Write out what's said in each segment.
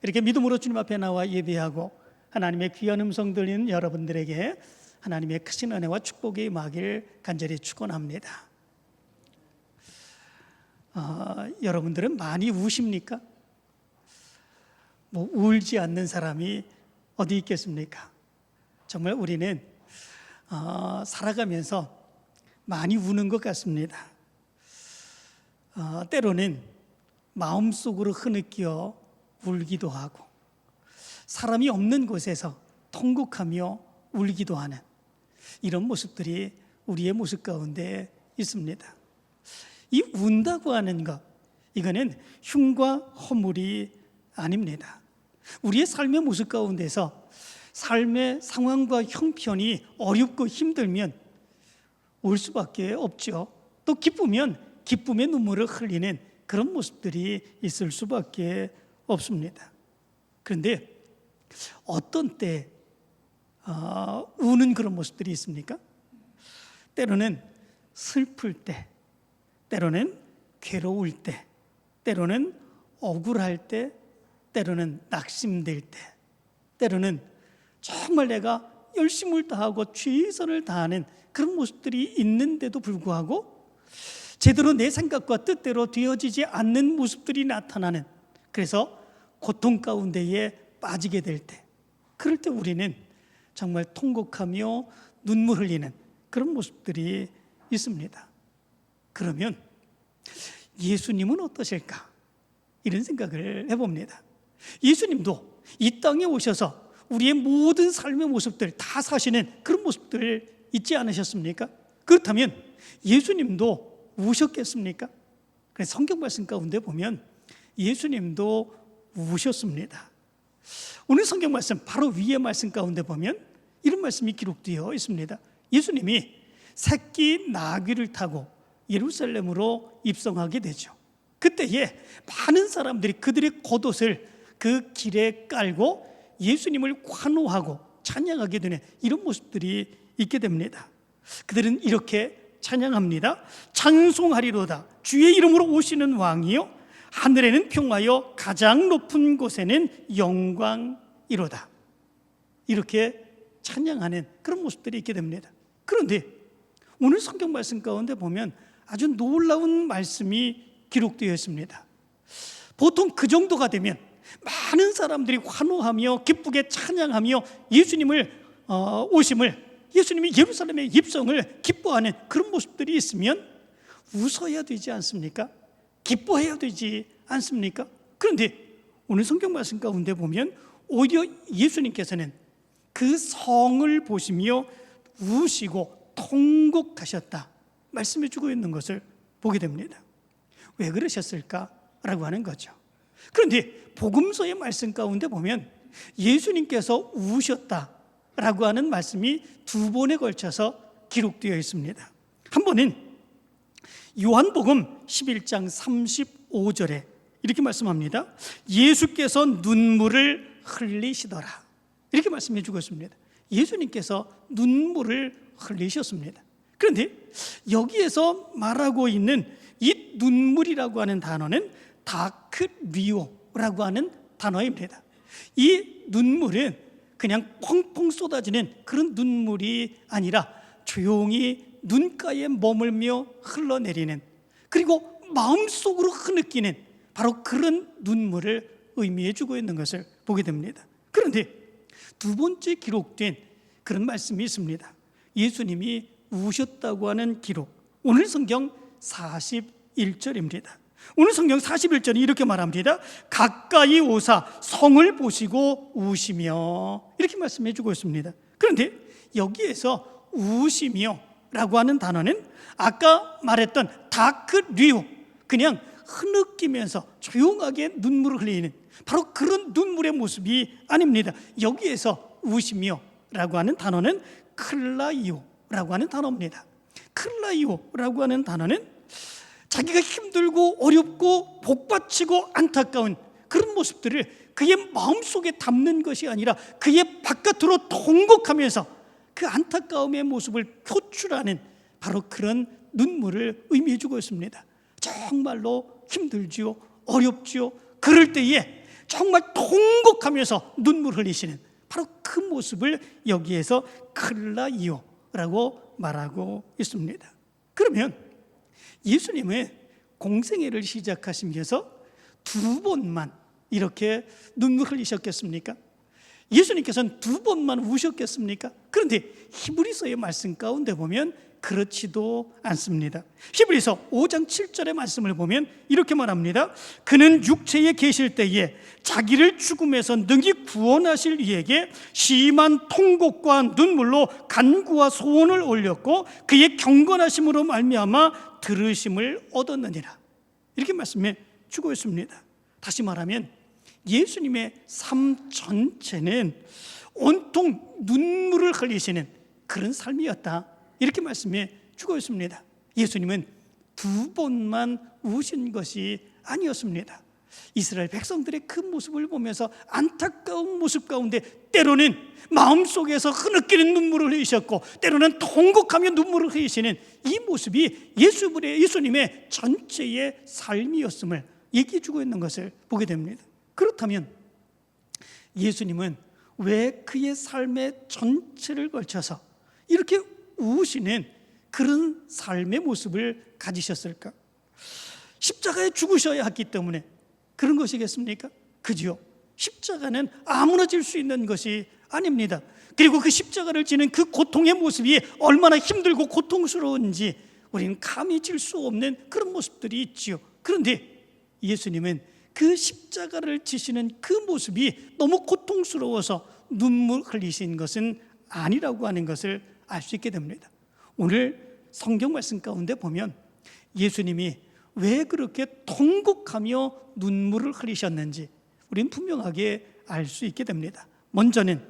이렇게 믿음으로 주님 앞에 나와 예배하고 하나님의 귀한 음성 들리는 여러분들에게 하나님의 크신 은혜와 축복이 임하길 간절히 축원합니다. 여러분들은 많이 우십니까? 울지 않는 사람이 어디 있겠습니까? 정말 우리는 살아가면서 많이 우는 것 같습니다. 때로는 마음속으로 흐느끼어 울기도 하고, 사람이 없는 곳에서 통곡하며 울기도 하는 이런 모습들이 우리의 모습 가운데 있습니다. 이 운다고 하는 것, 이거는 흉과 허물이 아닙니다. 우리의 삶의 모습 가운데서 삶의 상황과 형편이 어렵고 힘들면 울 수밖에 없죠. 또 기쁘면 기쁨의 눈물을 흘리는 그런 모습들이 있을 수밖에 없습니다. 그런데 어떤 때 우는 그런 모습들이 있습니까? 때로는 슬플 때, 때로는 괴로울 때, 때로는 억울할 때, 때로는 낙심될 때, 때로는 정말 내가 열심을 다하고 최선을 다하는 그런 모습들이 있는데도 불구하고 제대로 내 생각과 뜻대로 되어지지 않는 모습들이 나타나는, 그래서 고통 가운데에 빠지게 될 때, 그럴 때 우리는 정말 통곡하며 눈물 흘리는 그런 모습들이 있습니다. 그러면 예수님은 어떠실까? 이런 생각을 해봅니다. 예수님도 이 땅에 오셔서 우리의 모든 삶의 모습들 다 사시는 그런 모습들 있지 않으셨습니까? 그렇다면 예수님도 우셨겠습니까? 그래서 성경 말씀 가운데 보면 예수님도 우셨습니다. 오늘 성경 말씀 바로 위에 말씀 가운데 보면 이런 말씀이 기록되어 있습니다. 예수님이 새끼 나귀를 타고 예루살렘으로 입성하게 되죠. 그때에 많은 사람들이 그들의 겉옷을 그 길에 깔고 예수님을 환호하고 찬양하게 되는 이런 모습들이 있게 됩니다. 그들은 이렇게 찬양합니다. 찬송하리로다. 주의 이름으로 오시는 왕이요, 하늘에는 평화요, 가장 높은 곳에는 영광이로다. 이렇게 찬양하는 그런 모습들이 있게 됩니다. 그런데 오늘 성경 말씀 가운데 보면 아주 놀라운 말씀이 기록되어 있습니다. 보통 그 정도가 되면 많은 사람들이 환호하며 기쁘게 찬양하며 예수님을 오심을, 예수님이 예루살렘의 입성을 기뻐하는 그런 모습들이 있으면 웃어야 되지 않습니까? 기뻐해야 되지 않습니까? 그런데 오늘 성경 말씀 가운데 보면 오히려 예수님께서는 그 성을 보시며 우시고 통곡하셨다 말씀해 주고 있는 것을 보게 됩니다. 왜 그러셨을까라고 하는 거죠. 그런데 복음서의 말씀 가운데 보면 예수님께서 우셨다라고 하는 말씀이 두 번에 걸쳐서 기록되어 있습니다. 한 번은 요한복음 11장 35절에 이렇게 말씀합니다. 예수께서 눈물을 흘리시더라. 이렇게 말씀해 주고 있습니다. 예수님께서 눈물을 흘리셨습니다. 그런데 여기에서 말하고 있는 이 눈물이라고 하는 단어는 다크리오라고 하는 단어입니다. 이 눈물은 그냥 펑펑 쏟아지는 그런 눈물이 아니라 조용히 눈가에 머물며 흘러내리는, 그리고 마음속으로 흐느끼는 바로 그런 눈물을 의미해 주고 있는 것을 보게 됩니다. 그런데 두 번째 기록된 그런 말씀이 있습니다. 예수님이 우셨다고 하는 기록, 오늘 성경 41절입니다. 오늘 성경 41절이 이렇게 말합니다. 가까이 오사 성을 보시고 우시며, 이렇게 말씀해 주고 있습니다. 그런데 여기에서 우시며 라고 하는 단어는 아까 말했던 다크리오, 그냥 흐느끼면서 조용하게 눈물을 흘리는 바로 그런 눈물의 모습이 아닙니다. 여기에서 우시며 라고 하는 단어는 클라이오라고 하는 단어입니다. 클라이오라고 하는 단어는 자기가 힘들고 어렵고 복받치고 안타까운 그런 모습들을 그의 마음속에 담는 것이 아니라 그의 바깥으로 통곡하면서 그 안타까움의 모습을 표출하는 바로 그런 눈물을 의미해 주고 있습니다. 정말로 힘들지요, 어렵지요. 그럴 때에 정말 통곡하면서 눈물 흘리시는 바로 그 모습을 여기에서 클라이오라고 말하고 있습니다. 그러면 예수님은 공생애를 시작하시면서 2번만 이렇게 눈물 흘리셨겠습니까? 예수님께서는 2번만 우셨겠습니까? 그런데 히브리서의 말씀 가운데 보면 그렇지도 않습니다. 히브리서 5장 7절의 말씀을 보면 이렇게 말합니다. 그는 육체에 계실 때에 자기를 죽음에서 능히 구원하실 이에게 심한 통곡과 눈물로 간구와 소원을 올렸고 그의 경건하심으로 말미암아 들으심을 얻었느니라. 이렇게 말씀해 주고 있습니다. 다시 말하면 예수님의 삶 전체는 온통 눈물을 흘리시는 그런 삶이었다, 이렇게 말씀해 주고 있습니다. 예수님은 2번만 우신 것이 아니었습니다. 이스라엘 백성들의 그 모습을 보면서 안타까운 모습 가운데 때로는 마음속에서 흐느끼는 눈물을 흘리셨고 때로는 통곡하며 눈물을 흘리시는 이 모습이 예수님의 전체의 삶이었음을 얘기해 주고 있는 것을 보게 됩니다. 그렇다면 예수님은 왜 그의 삶의 전체를 걸쳐서 이렇게 우시는 그런 삶의 모습을 가지셨을까? 십자가에 죽으셔야 했기 때문에 그런 것이겠습니까? 그죠? 십자가는 아무나 질 수 있는 것이 아닙니다. 그리고 그 십자가를 지는 그 고통의 모습이 얼마나 힘들고 고통스러운지 우리는 감히 질 수 없는 그런 모습들이 있지요. 그런데 예수님은 그 십자가를 지시는 그 모습이 너무 고통스러워서 눈물 흘리신 것은 아니라고 하는 것을 알 수 있게 됩니다. 오늘 성경 말씀 가운데 보면 예수님이 왜 그렇게 통곡하며 눈물을 흘리셨는지 우리는 분명하게 알 수 있게 됩니다. 먼저는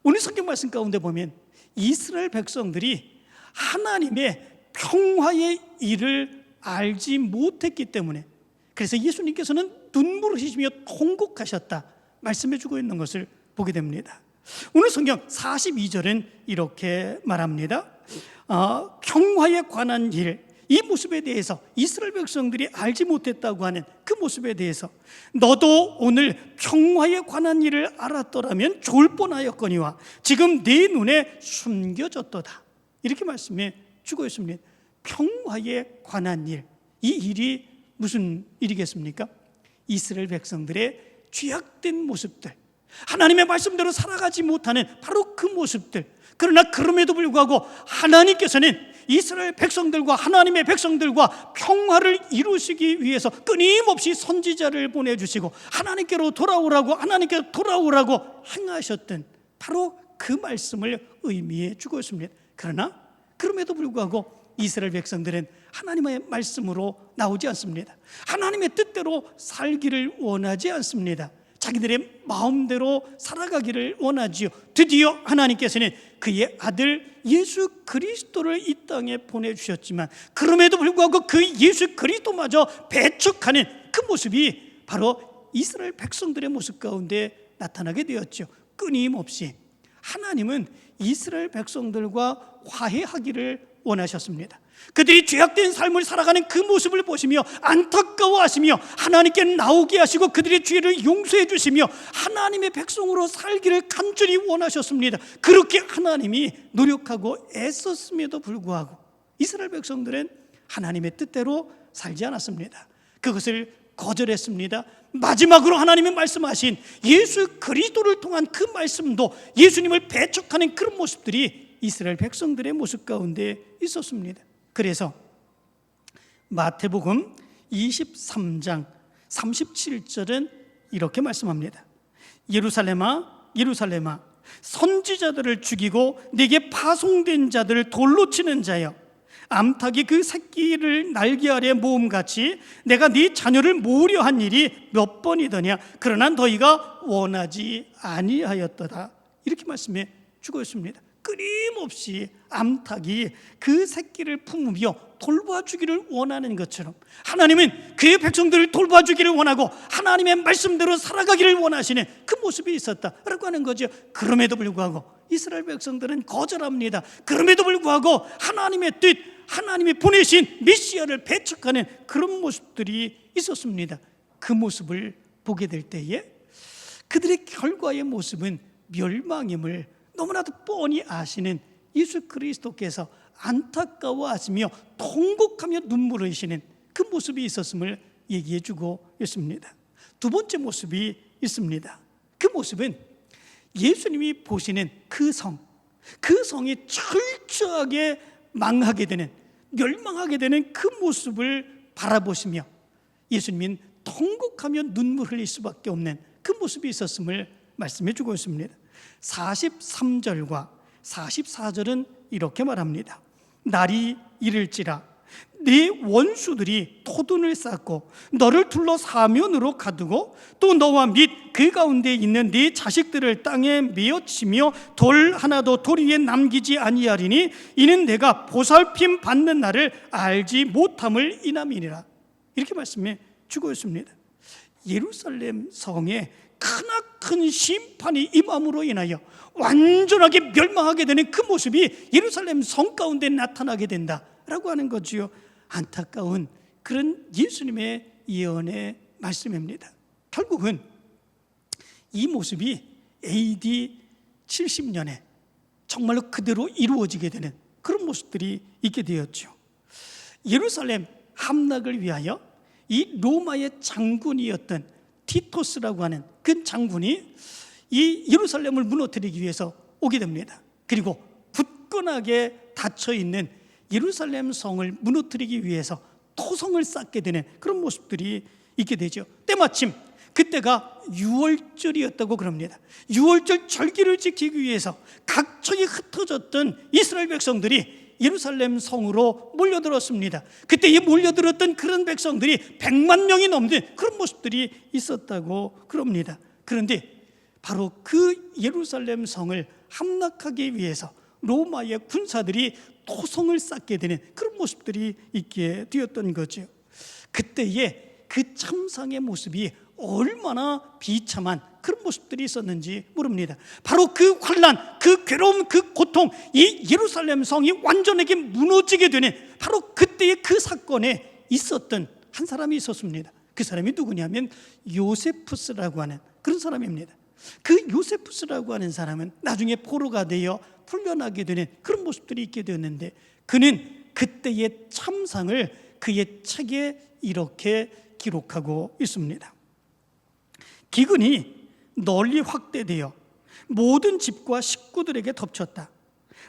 오늘 성경 말씀 가운데 보면 이스라엘 백성들이 하나님의 평화의 일을 알지 못했기 때문에, 그래서 예수님께서는 눈물을 흘리시며 통곡하셨다 말씀해 주고 있는 것을 보게 됩니다. 오늘 성경 42절은 이렇게 말합니다. 평화에 관한 일, 이 모습에 대해서 이스라엘 백성들이 알지 못했다고 하는 그 모습에 대해서 너도 오늘 평화에 관한 일을 알았더라면 좋을 뻔하였거니와 지금 네 눈에 숨겨졌도다, 이렇게 말씀해 주고 있습니다. 평화에 관한 일, 이 일이 무슨 일이겠습니까? 이스라엘 백성들의 죄악된 모습들, 하나님의 말씀대로 살아가지 못하는 바로 그 모습들. 그러나 그럼에도 불구하고 하나님께서는 이스라엘 백성들과 하나님의 백성들과 평화를 이루시기 위해서 끊임없이 선지자를 보내주시고 하나님께로 돌아오라고 행하셨던 바로 그 말씀을 의미해 주고 있습니다. 그러나 그럼에도 불구하고 이스라엘 백성들은 하나님의 말씀으로 나오지 않습니다. 하나님의 뜻대로 살기를 원하지 않습니다. 자기들의 마음대로 살아가기를 원하지요. 드디어 하나님께서는 그의 아들 예수 그리스도를 이 땅에 보내주셨지만 그럼에도 불구하고 그 예수 그리스도마저 배척하는 그 모습이 바로 이스라엘 백성들의 모습 가운데 나타나게 되었죠. 끊임없이 하나님은 이스라엘 백성들과 화해하기를 원하셨습니다. 그들이 죄악된 삶을 살아가는 그 모습을 보시며 안타까워하시며 하나님께 나오게 하시고 그들의 죄를 용서해 주시며 하나님의 백성으로 살기를 간절히 원하셨습니다. 그렇게 하나님이 노력하고 애썼음에도 불구하고 이스라엘 백성들은 하나님의 뜻대로 살지 않았습니다. 그것을 거절했습니다. 마지막으로 하나님이 말씀하신 예수 그리스도를 통한 그 말씀도 예수님을 배척하는 그런 모습들이 이스라엘 백성들의 모습 가운데 있었습니다. 그래서 마태복음 23장 37절은 이렇게 말씀합니다. 예루살렘아 예루살렘아 선지자들을 죽이고 네게 파송된 자들을 돌로 치는 자여, 암탉이 그 새끼를 날개 아래 모음같이 내가 네 자녀를 모으려 한 일이 몇 번이더냐. 그러나 너희가 원하지 아니하였도다. 이렇게 말씀해 주고 있습니다. 끊임없이 암탉이 그 새끼를 품으며 돌봐주기를 원하는 것처럼 하나님은 그의 백성들을 돌봐주기를 원하고 하나님의 말씀대로 살아가기를 원하시는 그 모습이 있었다라고 하는 거죠. 그럼에도 불구하고 이스라엘 백성들은 거절합니다. 그럼에도 불구하고 하나님의 뜻, 하나님이 보내신 메시아를 배척하는 그런 모습들이 있었습니다. 그 모습을 보게 될 때에 그들의 결과의 모습은 멸망임을 너무나도 뻔히 아시는 예수 그리스도께서 안타까워하시며 통곡하며 눈물을 흘리시는 그 모습이 있었음을 얘기해 주고 있습니다. 두 번째 모습이 있습니다. 그 모습은 예수님이 보시는 그 성이 철저하게 망하게 되는, 멸망하게 되는 그 모습을 바라보시며 예수님은 통곡하며 눈물 흘릴 수밖에 없는 그 모습이 있었음을 말씀해 주고 있습니다. 43절과 44절은 이렇게 말합니다. 날이 이를지라 네 원수들이 토둔을 쌓고 너를 둘러 사면으로 가두고 또 너와 및 그 가운데 있는 네 자식들을 땅에 메어치며 돌 하나도 돌 위에 남기지 아니하리니 이는 내가 보살핌 받는 날을 알지 못함을 인함이니라. 이렇게 말씀해 주고 있습니다. 예루살렘 성에 크나큰 심판이 임함으로 인하여 완전하게 멸망하게 되는 그 모습이 예루살렘 성 가운데 나타나게 된다라고 하는 거지요. 안타까운 그런 예수님의 예언의 말씀입니다. 결국은 이 모습이 AD 70년에 정말로 그대로 이루어지게 되는 그런 모습들이 있게 되었죠. 예루살렘 함락을 위하여 이 로마의 장군이었던 티토스라고 하는 그 장군이 이 예루살렘을 무너뜨리기 위해서 오게 됩니다. 그리고 굳건하게 닫혀있는 예루살렘 성을 무너뜨리기 위해서 토성을 쌓게 되는 그런 모습들이 있게 되죠. 때마침 그때가 6월절이었다고 그럽니다. 6월절 절기를 지키기 위해서 각처에 흩어졌던 이스라엘 백성들이 예루살렘 성으로 몰려들었습니다. 그때 이 몰려들었던 그런 백성들이 100만 명이 넘는 그런 모습들이 있었다고 그럽니다. 그런데 바로 그 예루살렘 성을 함락하기 위해서 로마의 군사들이 토성을 쌓게 되는 그런 모습들이 있게 되었던 거죠. 그때의 그 참상의 모습이 얼마나 비참한 그런 모습들이 있었는지 모릅니다. 바로 그 환난, 그 괴로움, 그 고통, 이 예루살렘 성이 완전하게 무너지게 되는 바로 그때의 그 사건에 있었던 한 사람이 있었습니다. 그 사람이 누구냐면 요세푸스라고 하는 그런 사람입니다. 그 요세푸스라고 하는 사람은 나중에 포로가 되어 풀려나게 되는 그런 모습들이 있게 되었는데, 그는 그때의 참상을 그의 책에 이렇게 기록하고 있습니다. 기근이 널리 확대되어 모든 집과 식구들에게 덮쳤다.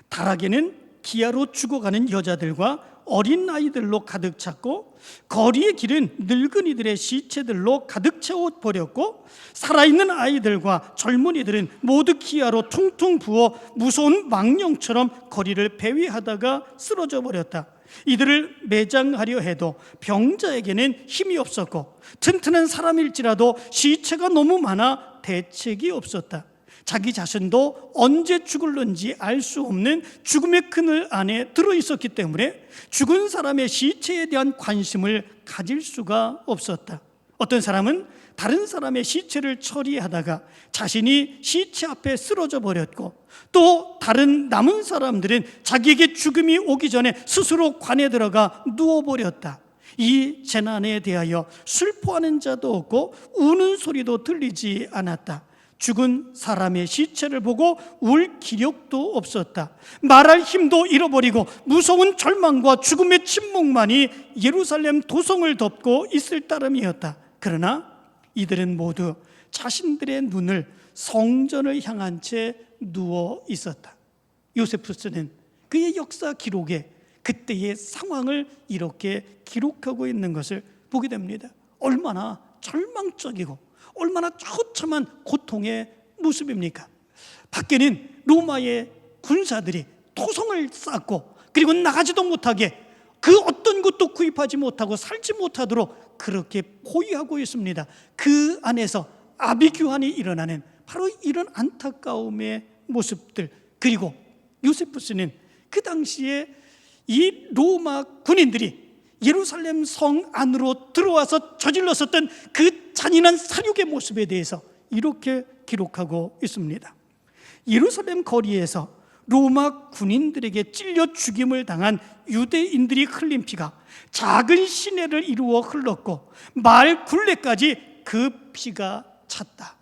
다락에는 기아로 죽어가는 여자들과 어린 아이들로 가득 찼고 거리의 길은 늙은이들의 시체들로 가득 채워버렸고 살아있는 아이들과 젊은이들은 모두 기아로 퉁퉁 부어 무서운 망령처럼 거리를 배회하다가 쓰러져 버렸다. 이들을 매장하려 해도 병자에게는 힘이 없었고 튼튼한 사람일지라도 시체가 너무 많아 대책이 없었다. 자기 자신도 언제 죽을는지 알 수 없는 죽음의 그늘 안에 들어있었기 때문에 죽은 사람의 시체에 대한 관심을 가질 수가 없었다. 어떤 사람은 다른 사람의 시체를 처리하다가 자신이 시체 앞에 쓰러져 버렸고, 또 다른 남은 사람들은 자기에게 죽음이 오기 전에 스스로 관에 들어가 누워버렸다. 이 재난에 대하여 슬퍼하는 자도 없고 우는 소리도 들리지 않았다. 죽은 사람의 시체를 보고 울 기력도 없었다. 말할 힘도 잃어버리고 무서운 절망과 죽음의 침묵만이 예루살렘 도성을 덮고 있을 따름이었다. 그러나 이들은 모두 자신들의 눈을 성전을 향한 채 누워 있었다. 요세푸스는 그의 역사 기록에 그때의 상황을 이렇게 기록하고 있는 것을 보게 됩니다. 얼마나 절망적이고 얼마나 처참한 고통의 모습입니까? 밖에는 로마의 군사들이 토성을 쌓고 그리고 나가지도 못하게 그 어떤 것도 구입하지 못하고 살지 못하도록 그렇게 포위하고 있습니다. 그 안에서 아비규환이 일어나는 바로 이런 안타까움의 모습들, 그리고 요세푸스는 그 당시에 이 로마 군인들이 예루살렘 성 안으로 들어와서 저질렀었던 그 잔인한 살육의 모습에 대해서 이렇게 기록하고 있습니다. 예루살렘 거리에서 로마 군인들에게 찔려 죽임을 당한 유대인들이 흘린 피가 작은 시내를 이루어 흘렀고 마을 굴레까지 그 피가 찼다,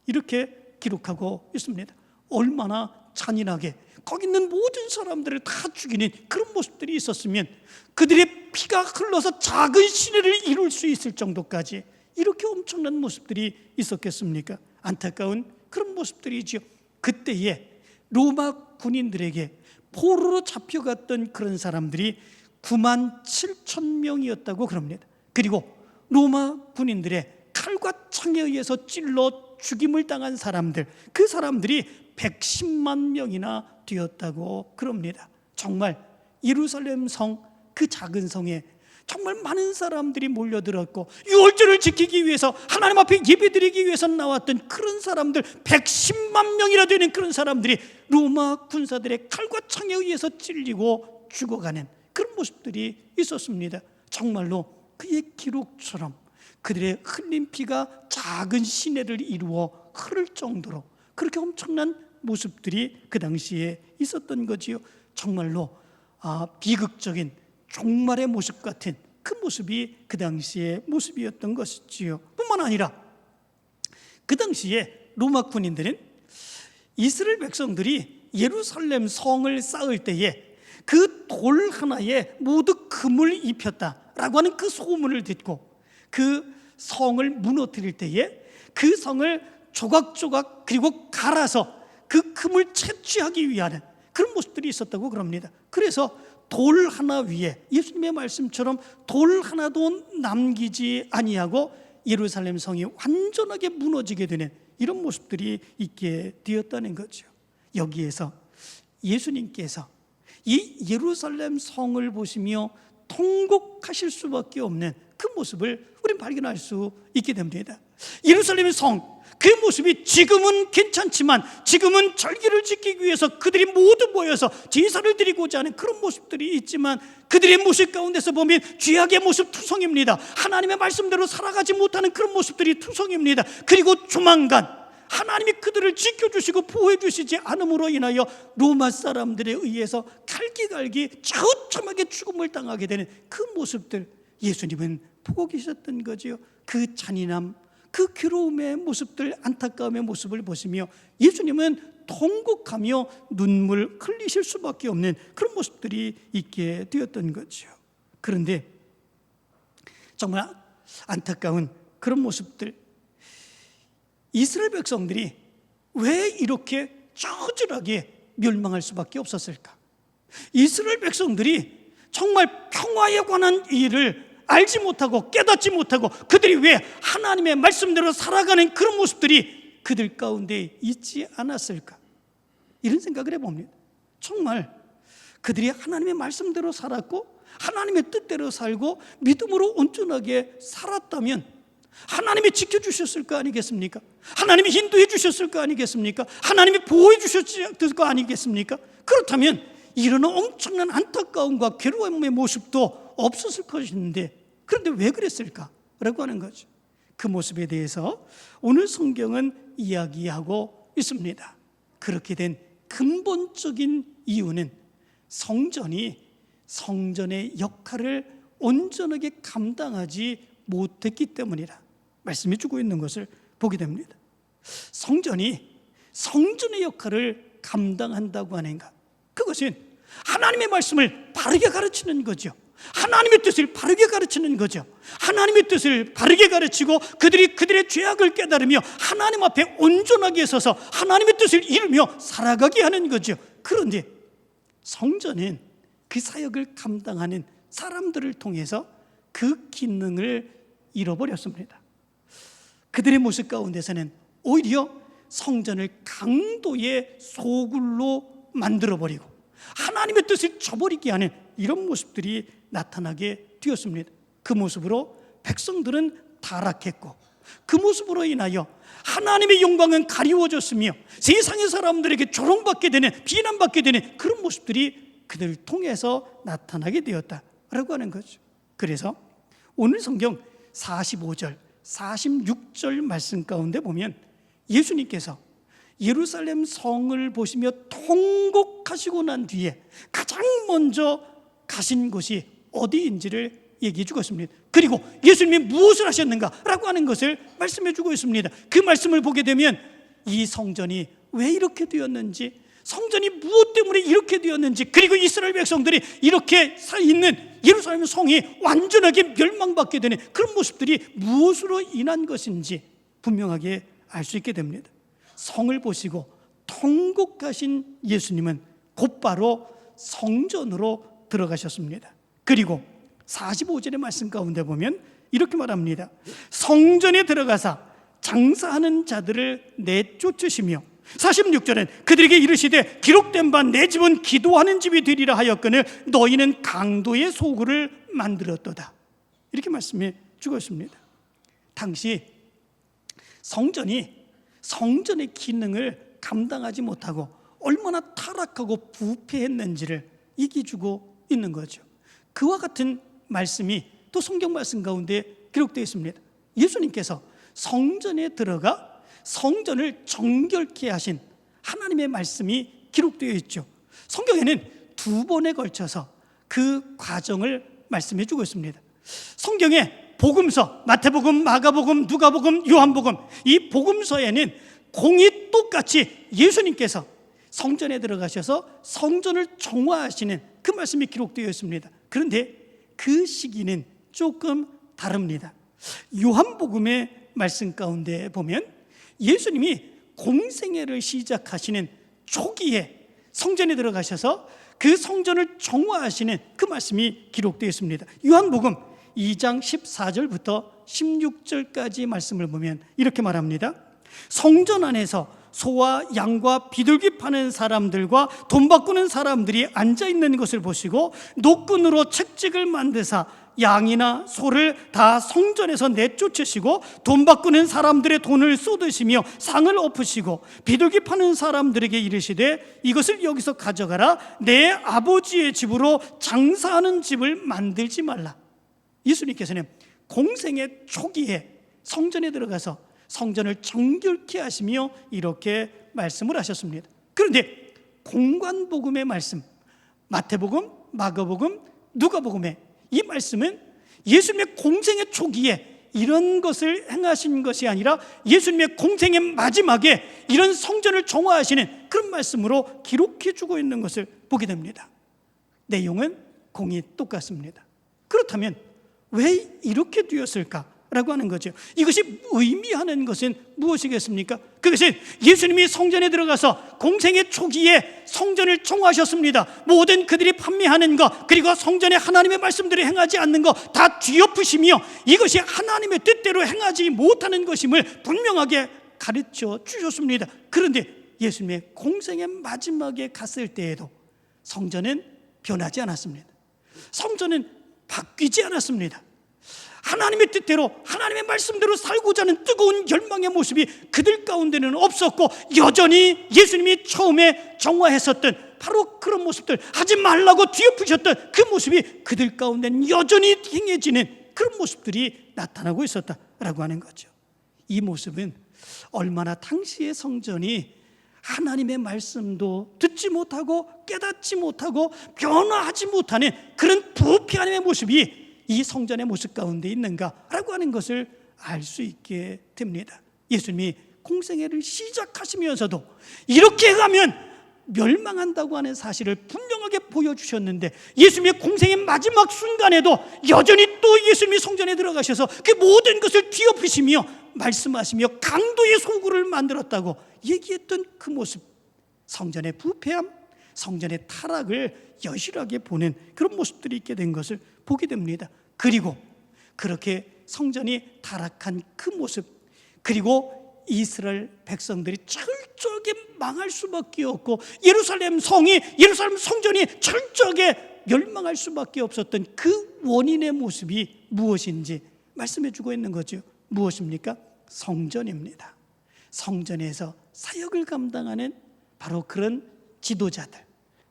이렇게 기록하고 있습니다. 얼마나 잔인하게 거기 있는 모든 사람들을 다 죽이는 그런 모습들이 있었으면 그들의 피가 흘러서 작은 시내를 이룰 수 있을 정도까지 이렇게 엄청난 모습들이 있었겠습니까? 안타까운 그런 모습들이지요. 그때에 로마 군인들에게 포로로 잡혀갔던 그런 사람들이 9만 7천 명이었다고 그럽니다. 그리고 로마 군인들의 칼과 창에 의해서 찔러 죽임을 당한 사람들, 그 사람들이 110만 명이나 되었다고 그럽니다. 정말 예루살렘 성, 그 작은 성에 정말 많은 사람들이 몰려들었고 유월절을 지키기 위해서 하나님 앞에 예배드리기 위해서 나왔던 그런 사람들 110만 명이나 되는 그런 사람들이 로마 군사들의 칼과 창에 의해서 찔리고 죽어가는 그런 모습들이 있었습니다. 정말로 그의 기록처럼 그들의 흘린 피가 작은 시내를 이루어 흐를 정도로 그렇게 엄청난 모습들이 그 당시에 있었던 거지요. 정말로 비극적인 종말의 모습 같은 그 모습이 그 당시의 모습이었던 것이지요. 뿐만 아니라 그 당시에 로마 군인들은 이스라엘 백성들이 예루살렘 성을 쌓을 때에 그 돌 하나에 모두 금을 입혔다라고 하는 그 소문을 듣고 그 성을 무너뜨릴 때에 그 성을 조각조각 그리고 갈아서 그 금을 채취하기 위한 그런 모습들이 있었다고 그럽니다. 그래서 돌 하나 위에 예수님의 말씀처럼 돌 하나도 남기지 아니하고 예루살렘 성이 완전하게 무너지게 되는 이런 모습들이 있게 되었다는 거죠. 여기에서 예수님께서 이 예루살렘 성을 보시며 통곡하실 수밖에 없는 그 모습을 우리는 발견할 수 있게 됩니다. 예루살렘의 성, 그 모습이 지금은 괜찮지만 지금은 절기를 지키기 위해서 그들이 모두 모여서 제사를 드리고자 하는 그런 모습들이 있지만 그들의 모습 가운데서 보면 죄악의 모습 투성입니다. 하나님의 말씀대로 살아가지 못하는 그런 모습들이 투성입니다. 그리고 조만간 하나님이 그들을 지켜주시고 보호해 주시지 않음으로 인하여 로마 사람들에 의해서 갈기갈기 처참하게 죽음을 당하게 되는 그 모습들, 예수님은 보고 계셨던 거지요. 그 잔인함, 그 괴로움의 모습들, 안타까움의 모습을 보시며 예수님은 통곡하며 눈물 흘리실 수밖에 없는 그런 모습들이 있게 되었던 거죠. 그런데 정말 안타까운 그런 모습들, 이스라엘 백성들이 왜 이렇게 처절하게 멸망할 수밖에 없었을까? 이스라엘 백성들이 정말 평화에 관한 일을 알지 못하고 깨닫지 못하고 그들이 왜 하나님의 말씀대로 살아가는 그런 모습들이 그들 가운데 있지 않았을까? 이런 생각을 해봅니다. 정말 그들이 하나님의 말씀대로 살았고 하나님의 뜻대로 살고 믿음으로 온전하게 살았다면 하나님이 지켜주셨을 거 아니겠습니까? 하나님이 인도해 주셨을 거 아니겠습니까? 하나님이 보호해 주셨을 거 아니겠습니까? 그렇다면 이런 엄청난 안타까움과 괴로움의 모습도 없었을 것인데 그런데 왜 그랬을까라고 하는 거죠. 그 모습에 대해서 오늘 성경은 이야기하고 있습니다. 그렇게 된 근본적인 이유는 성전의 역할을 온전하게 감당하지 못했기 때문이라 말씀해 주고 있는 것을 보게 됩니다. 성전의 역할을 감당한다고 하는 것, 그것은 하나님의 말씀을 바르게 가르치는 거죠. 하나님의 뜻을 바르게 가르치는 거죠. 하나님의 뜻을 바르게 가르치고 그들의 죄악을 깨달으며 하나님 앞에 온전하게 서서 하나님의 뜻을 이루며 살아가게 하는 거죠. 그런데 성전은 그 사역을 감당하는 사람들을 통해서 그 기능을 잃어버렸습니다. 그들의 모습 가운데서는 오히려 성전을 강도의 소굴로 만들어버리고 하나님의 뜻을 저버리게 하는 이런 모습들이 나타나게 되었습니다. 그 모습으로 백성들은 타락했고 그 모습으로 인하여 하나님의 영광은 가리워졌으며 세상의 사람들에게 조롱받게 되는, 비난받게 되는 그런 모습들이 그들을 통해서 나타나게 되었다라고 하는 거죠. 그래서 오늘 성경 45절, 46절 말씀 가운데 보면 예수님께서 예루살렘 성을 보시며 통곡하시고 난 뒤에 가장 먼저 가신 곳이 어디인지를 얘기해 주고 있습니다. 그리고 예수님이 무엇을 하셨는가라고 하는 것을 말씀해 주고 있습니다. 그 말씀을 보게 되면 이 성전이 왜 이렇게 되었는지, 성전이 무엇 때문에 이렇게 되었는지, 그리고 이스라엘 백성들이 이렇게 있는 예루살렘 성이 완전하게 멸망받게 되는 그런 모습들이 무엇으로 인한 것인지 분명하게 알 수 있게 됩니다. 성을 보시고 통곡하신 예수님은 곧바로 성전으로 들어가셨습니다. 그리고 45절의 말씀 가운데 보면 이렇게 말합니다. 성전에 들어가사 장사하는 자들을 내쫓으시며, 46절엔 그들에게 이르시되 기록된 바 내 집은 기도하는 집이 되리라 하였거늘 너희는 강도의 소굴을 만들었도다. 이렇게 말씀해 주고 있습니다. 당시 성전의 기능을 감당하지 못하고 얼마나 타락하고 부패했는지를 얘기해주고 있는 거죠. 그와 같은 말씀이 또 성경 말씀 가운데 기록되어 있습니다. 예수님께서 성전에 들어가 성전을 정결케 하신 하나님의 말씀이 기록되어 있죠. 성경에는 2번에 걸쳐서 그 과정을 말씀해 주고 있습니다. 성경에 복음서, 마태복음, 마가복음, 누가복음, 요한복음, 이 복음서에는 공이 똑같이 예수님께서 성전에 들어가셔서 성전을 정화하시는 그 말씀이 기록되어 있습니다. 그런데 그 시기는 조금 다릅니다. 요한복음의 말씀 가운데 보면 예수님이 공생애를 시작하시는 초기에 성전에 들어가셔서 그 성전을 정화하시는 그 말씀이 기록되어 있습니다. 요한복음 2장 14절부터 16절까지 말씀을 보면 이렇게 말합니다. 성전 안에서 소와 양과 비둘기 파는 사람들과 돈 바꾸는 사람들이 앉아있는 것을 보시고 노끈으로 채찍을 만드사 양이나 소를 다 성전에서 내쫓으시고 돈 바꾸는 사람들의 돈을 쏟으시며 상을 엎으시고 비둘기 파는 사람들에게 이르시되 이것을 여기서 가져가라. 내 아버지의 집으로 장사하는 집을 만들지 말라. 예수님께서는 공생의 초기에 성전에 들어가서 성전을 정결케 하시며 이렇게 말씀을 하셨습니다. 그런데 공관복음의 말씀, 마태복음, 마가복음, 누가복음의 이 말씀은 예수님의 공생의 초기에 이런 것을 행하신 것이 아니라 예수님의 공생의 마지막에 이런 성전을 정화하시는 그런 말씀으로 기록해 주고 있는 것을 보게 됩니다. 내용은 공이 똑같습니다. 그렇다면 왜 이렇게 되었을까라고 하는 거죠. 이것이 의미하는 것은 무엇이겠습니까? 그것은 예수님이 성전에 들어가서 공생의 초기에 성전을 정화하셨습니다. 모든 그들이 판매하는 것, 그리고 성전에 하나님의 말씀들을 행하지 않는 것 다 뒤엎으시며 이것이 하나님의 뜻대로 행하지 못하는 것임을 분명하게 가르쳐 주셨습니다. 그런데 예수님의 공생의 마지막에 갔을 때에도 성전은 변하지 않았습니다. 성전은 바뀌지 않았습니다. 하나님의 뜻대로 하나님의 말씀대로 살고자 하는 뜨거운 열망의 모습이 그들 가운데는 없었고 여전히 예수님이 처음에 정화했었던 바로 그런 모습들, 하지 말라고 뒤엎으셨던 그 모습이 그들 가운데는 여전히 행해지는 그런 모습들이 나타나고 있었다라고 하는 거죠. 이 모습은 얼마나 당시의 성전이 하나님의 말씀도 듣지 못하고 깨닫지 못하고 변화하지 못하는 그런 부패함의 모습이 이 성전의 모습 가운데 있는가라고 하는 것을 알 수 있게 됩니다. 예수님이 공생애를 시작하시면서도 이렇게 가면 멸망한다고 하는 사실을 분명하게 보여주셨는데 예수님의 공생의 마지막 순간에도 여전히 또 예수님이 성전에 들어가셔서 그 모든 것을 뒤엎으시며 말씀하시며 강도의 소굴을 만들었다고 얘기했던 그 모습, 성전의 부패함, 성전의 타락을 여실하게 보는 그런 모습들이 있게 된 것을 보게 됩니다. 그리고 그렇게 성전이 타락한 그 모습, 그리고 이스라엘 백성들이 철저하게 망할 수밖에 없고 예루살렘 성전이 철저하게 멸망할 수밖에 없었던 그 원인의 모습이 무엇인지 말씀해 주고 있는 거죠. 무엇입니까? 성전입니다. 성전에서 사역을 감당하는 바로 그런 지도자들,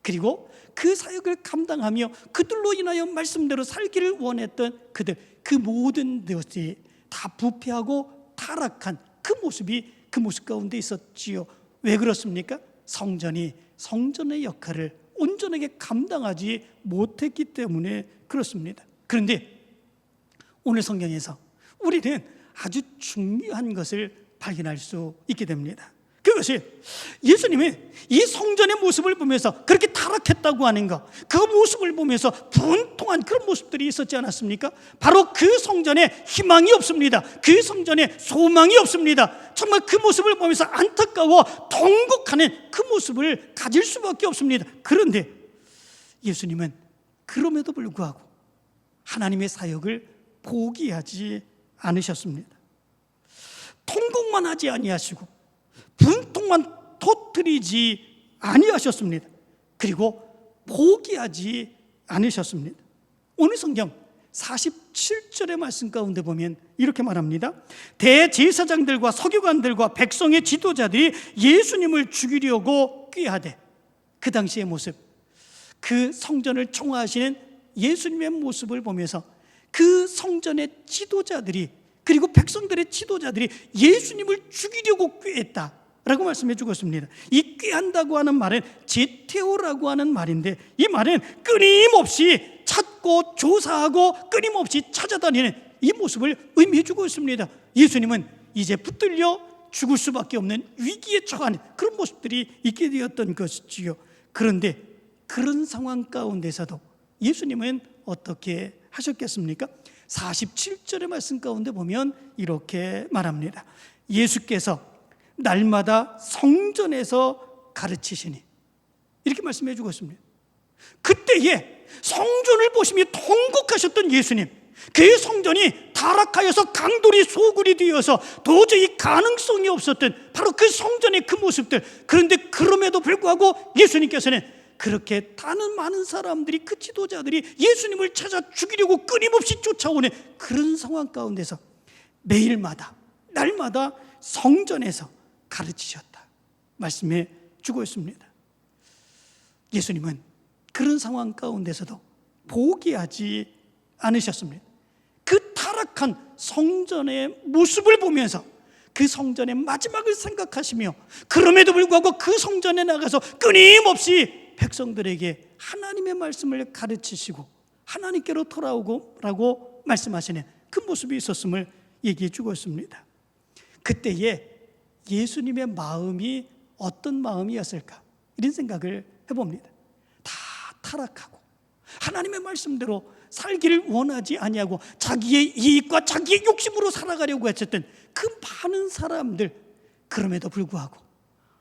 그리고 그 사역을 감당하며 그들로 인하여 말씀대로 살기를 원했던 그들, 그 모든 것이 다 부패하고 타락한 그 모습 가운데 있었지요. 왜 그렇습니까? 성전의 역할을 온전하게 감당하지 못했기 때문에 그렇습니다. 그런데 오늘 성경에서 우리는 아주 중요한 것을 발견할 수 있게 됩니다. 그것이 예수님이 이 성전의 모습을 보면서 그렇게 타락했다고 하는 것, 그 모습을 보면서 분통한 그런 모습들이 있었지 않았습니까? 바로 그 성전에 희망이 없습니다. 그 성전에 소망이 없습니다. 정말 그 모습을 보면서 안타까워 통곡하는 그 모습을 가질 수밖에 없습니다. 그런데 예수님은 그럼에도 불구하고 하나님의 사역을 포기하지 않으셨습니다. 통곡만 하지 아니하시고 분통만 터뜨리지 아니하셨습니다. 그리고 포기하지 않으셨습니다. 오늘 성경 47절의 말씀 가운데 보면 이렇게 말합니다. 대제사장들과 서기관들과 백성의 지도자들이 예수님을 죽이려고 꾀하되, 그 당시의 모습, 그 성전을 총화하시는 예수님의 모습을 보면서 그 성전의 지도자들이, 그리고 백성들의 지도자들이 예수님을 죽이려고 꾀했다라고 말씀해 주고 있습니다. 이 꾀한다고 하는 말은 제테오라고 하는 말인데, 이 말은 끊임없이 찾고 조사하고 끊임없이 찾아다니는 이 모습을 의미해 주고 있습니다. 예수님은 이제 붙들려 죽을 수밖에 없는 위기에 처한 그런 모습들이 있게 되었던 것이지요. 그런데 그런 상황 가운데서도 예수님은 어떻게 하셨겠습니까? 47절의 말씀 가운데 보면 이렇게 말합니다. 예수께서 날마다 성전에서 가르치시니, 이렇게 말씀해 주고 있습니다. 그때에 성전을 보시며 통곡하셨던 예수님, 그 성전이 타락하여서 강돌이 소굴이 되어서 도저히 가능성이 없었던 바로 그 성전의 그 모습들, 그런데 그럼에도 불구하고 예수님께서는 그렇게 다른 많은 사람들이, 그 지도자들이 예수님을 찾아 죽이려고 끊임없이 쫓아오는 그런 상황 가운데서 매일마다 날마다 성전에서 가르치셨다 말씀해 주고 있습니다. 예수님은 그런 상황 가운데서도 포기하지 않으셨습니다. 그 타락한 성전의 모습을 보면서 그 성전의 마지막을 생각하시며, 그럼에도 불구하고 그 성전에 나가서 끊임없이 백성들에게 하나님의 말씀을 가르치시고 하나님께로 돌아오고 라고 말씀하시는 그 모습이 있었음을 얘기해 주고 있습니다. 그때에 예수님의 마음이 어떤 마음이었을까, 이런 생각을 해봅니다. 다 타락하고 하나님의 말씀대로 살기를 원하지 아니하고 자기의 이익과 자기의 욕심으로 살아가려고 했었던 그 많은 사람들, 그럼에도 불구하고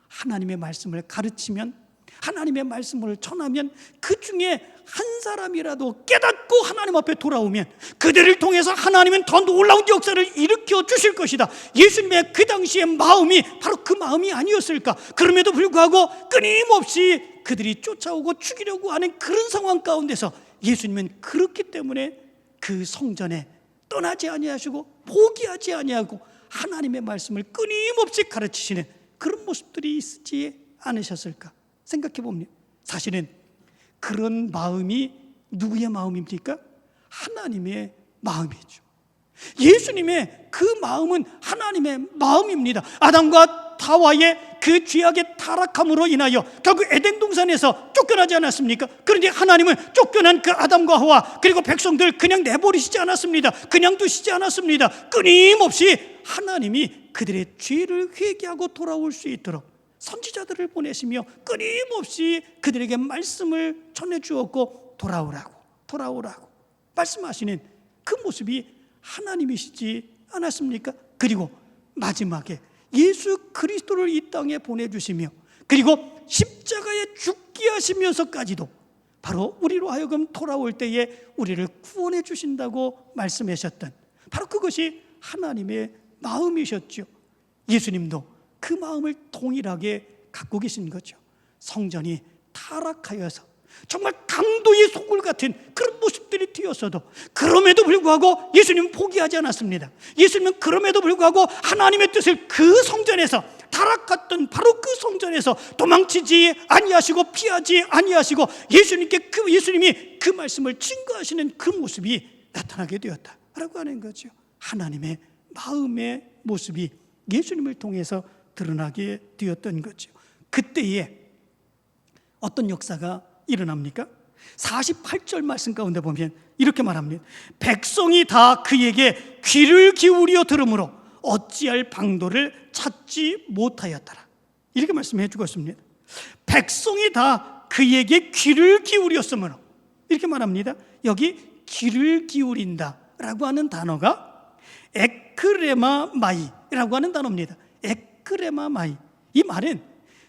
하나님의 말씀을 가르치면, 하나님의 말씀을 전하면 그 중에 한 사람이라도 깨닫고 하나님 앞에 돌아오면 그들을 통해서 하나님은 더 놀라운 역사를 일으켜 주실 것이다. 예수님의 그 당시의 마음이 바로 그 마음이 아니었을까? 그럼에도 불구하고 끊임없이 그들이 쫓아오고 죽이려고 하는 그런 상황 가운데서 예수님은 그렇기 때문에 그 성전에 떠나지 아니하시고 포기하지 아니하고 하나님의 말씀을 끊임없이 가르치시는 그런 모습들이 있지 않으셨을까 생각해 봅니다. 사실은 그런 마음이 누구의 마음입니까? 하나님의 마음이죠. 예수님의 그 마음은 하나님의 마음입니다. 아담과 하와의 그 죄악의 타락함으로 인하여 결국 에덴 동산에서 쫓겨나지 않았습니까? 그런데 하나님은 쫓겨난 그 아담과 하와 그리고 백성들 그냥 내버리시지 않았습니다. 그냥 두시지 않았습니다. 끊임없이 하나님이 그들의 죄를 회개하고 돌아올 수 있도록 선지자들을 보내시며 끊임없이 그들에게 말씀을 전해주었고 돌아오라고 말씀하시는 그 모습이 하나님이시지 않았습니까? 그리고 마지막에 예수 그리스도를 이 땅에 보내주시며 그리고 십자가에 죽게 하시면서까지도 바로 우리로 하여금 돌아올 때에 우리를 구원해 주신다고 말씀하셨던 바로 그것이 하나님의 마음이셨죠. 예수님도 그 마음을 동일하게 갖고 계신 거죠. 성전이 타락하여서 정말 강도의 소굴 같은 그런 모습들이 튀었어도 그럼에도 불구하고 예수님은 포기하지 않았습니다. 예수님은 그럼에도 불구하고 하나님의 뜻을 그 성전에서 타락했던 바로 그 성전에서 도망치지 아니하시고 피하지 아니하시고 예수님이 그 말씀을 증거하시는 그 모습이 나타나게 되었다라고 하는 거죠. 하나님의 마음의 모습이 예수님을 통해서 드러나게 되었던 거죠. 그때에 어떤 역사가 일어납니까? 48절 말씀 가운데 보면 이렇게 말합니다. 백성이 다 그에게 귀를 기울여 들으므로 어찌할 방도를 찾지 못하였더라. 이렇게 말씀해 주고 있습니다. 백성이 다 그에게 귀를 기울였으므로, 이렇게 말합니다. 여기 귀를 기울인다 라고 하는 단어가 에크레마마이라고 하는 단어입니다. 에크레마마이. 이 말은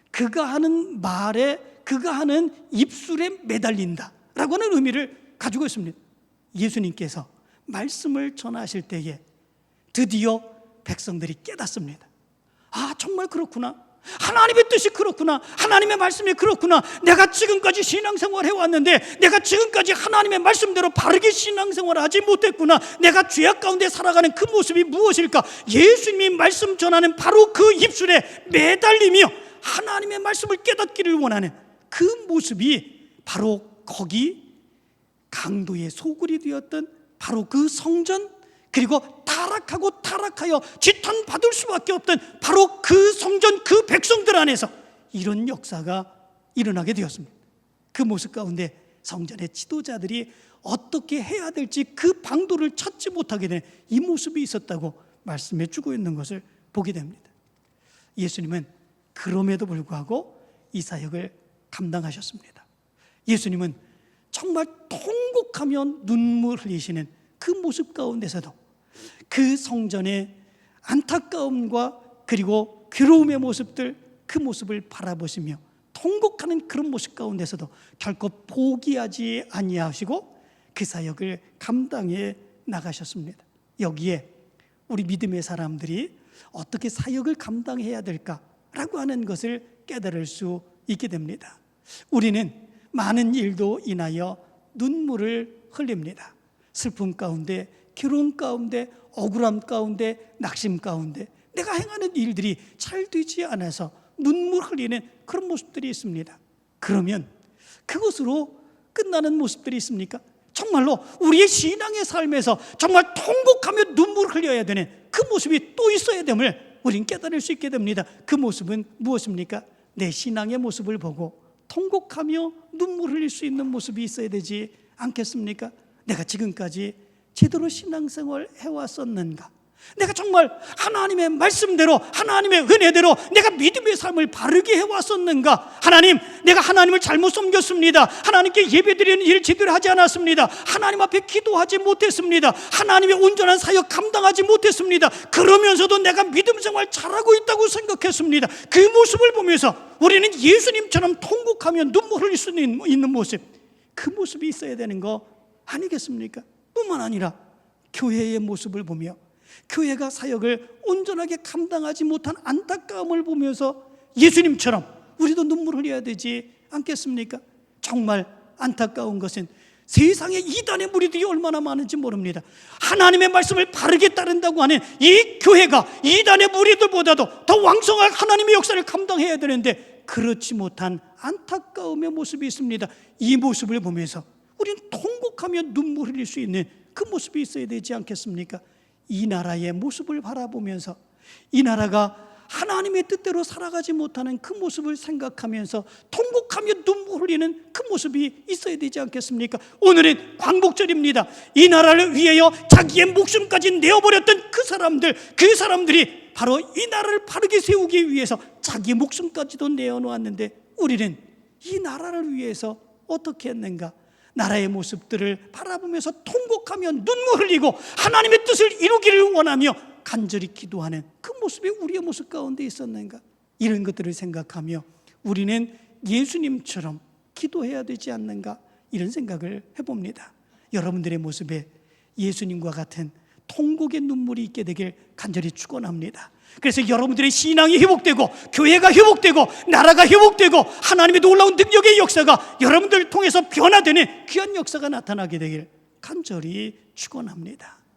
그가 하는 말에, 그가 하는 입술에 매달린다 라고 하는 의미를 가지고 있습니다. 예수님께서 말씀을 전하실 때에 드디어 백성들이 깨닫습니다. 아, 정말 그렇구나. 하나님의 뜻이 그렇구나. 하나님의 말씀이 그렇구나. 내가 지금까지 신앙생활 해왔는데 내가 지금까지 하나님의 말씀대로 바르게 신앙생활 하지 못했구나. 내가 죄악 가운데 살아가는 그 모습이 무엇일까? 예수님이 말씀 전하는 바로 그 입술에 매달리며 하나님의 말씀을 깨닫기를 원하는 그 모습이 바로 거기 강도의 소굴이 되었던 바로 그 성전, 그리고 타락하여 지탄받을 수밖에 없던 바로 그 성전, 그 백성들 안에서 이런 역사가 일어나게 되었습니다. 그 모습 가운데 성전의 지도자들이 어떻게 해야 될지 그 방도를 찾지 못하게 되는 이 모습이 있었다고 말씀해 주고 있는 것을 보게 됩니다. 예수님은 그럼에도 불구하고 이 사역을 감당하셨습니다. 예수님은 정말 통곡하며 눈물 흘리시는 그 모습 가운데서도 그 성전의 안타까움과 그리고 괴로움의 모습들, 그 모습을 바라보시며 통곡하는 그런 모습 가운데서도 결코 포기하지 아니하시고 그 사역을 감당해 나가셨습니다. 여기에 우리 믿음의 사람들이 어떻게 사역을 감당해야 될까라고 하는 것을 깨달을 수 있게 됩니다. 우리는 많은 일도 인하여 눈물을 흘립니다. 슬픔 가운데, 괴로움 가운데, 억울함 가운데, 낙심 가운데 내가 행하는 일들이 잘 되지 않아서 눈물 흘리는 그런 모습들이 있습니다. 그러면 그것으로 끝나는 모습들이 있습니까? 정말로 우리의 신앙의 삶에서 정말 통곡하며 눈물 흘려야 되는 그 모습이 또 있어야 됨을 우리는 깨달을 수 있게 됩니다. 그 모습은 무엇입니까? 내 신앙의 모습을 보고 통곡하며 눈물 흘릴 수 있는 모습이 있어야 되지 않겠습니까? 내가 지금까지 제대로 신앙생활 해왔었는가? 내가 정말 하나님의 말씀대로, 하나님의 은혜대로 내가 믿음의 삶을 바르게 해왔었는가? 하나님, 내가 하나님을 잘못 섬겼습니다. 하나님께 예배드리는 일 제대로 하지 않았습니다. 하나님 앞에 기도하지 못했습니다. 하나님의 온전한 사역 감당하지 못했습니다. 그러면서도 내가 믿음 생활 잘하고 있다고 생각했습니다. 그 모습을 보면서 우리는 예수님처럼 통곡하며 눈물 흘릴 수 있는 모습, 그 모습이 있어야 되는 거 아니겠습니까? 뿐만 아니라 교회의 모습을 보며 교회가 사역을 온전하게 감당하지 못한 안타까움을 보면서 예수님처럼 우리도 눈물을 흘려야 되지 않겠습니까? 정말 안타까운 것은 세상에 이단의 무리들이 얼마나 많은지 모릅니다. 하나님의 말씀을 바르게 따른다고 하는 이 교회가 이단의 무리들보다도 더 왕성한 하나님의 역사를 감당해야 되는데 그렇지 못한 안타까움의 모습이 있습니다. 이 모습을 보면서 우리는 통곡하며 눈물 흘릴 수 있는 그 모습이 있어야 되지 않겠습니까? 이 나라의 모습을 바라보면서 이 나라가 하나님의 뜻대로 살아가지 못하는 그 모습을 생각하면서 통곡하며 눈물 흘리는 그 모습이 있어야 되지 않겠습니까? 오늘은 광복절입니다. 이 나라를 위하여 자기의 목숨까지 내어버렸던 그 사람들이 바로 이 나라를 바르게 세우기 위해서 자기의 목숨까지도 내어놓았는데 우리는 이 나라를 위해서 어떻게 했는가? 나라의 모습들을 바라보면서 통곡하며 눈물 흘리고 하나님의 뜻을 이루기를 원하며 간절히 기도하는 그 모습이 우리의 모습 가운데 있었는가? 이런 것들을 생각하며 우리는 예수님처럼 기도해야 되지 않는가? 이런 생각을 해봅니다. 여러분들의 모습에 예수님과 같은 통곡의 눈물이 있게 되길 간절히 축원합니다. 그래서 여러분들의 신앙이 회복되고 교회가 회복되고 나라가 회복되고 하나님의 놀라운 능력의 역사가 여러분들을 통해서 변화되는 귀한 역사가 나타나게 되길 간절히 축원합니다.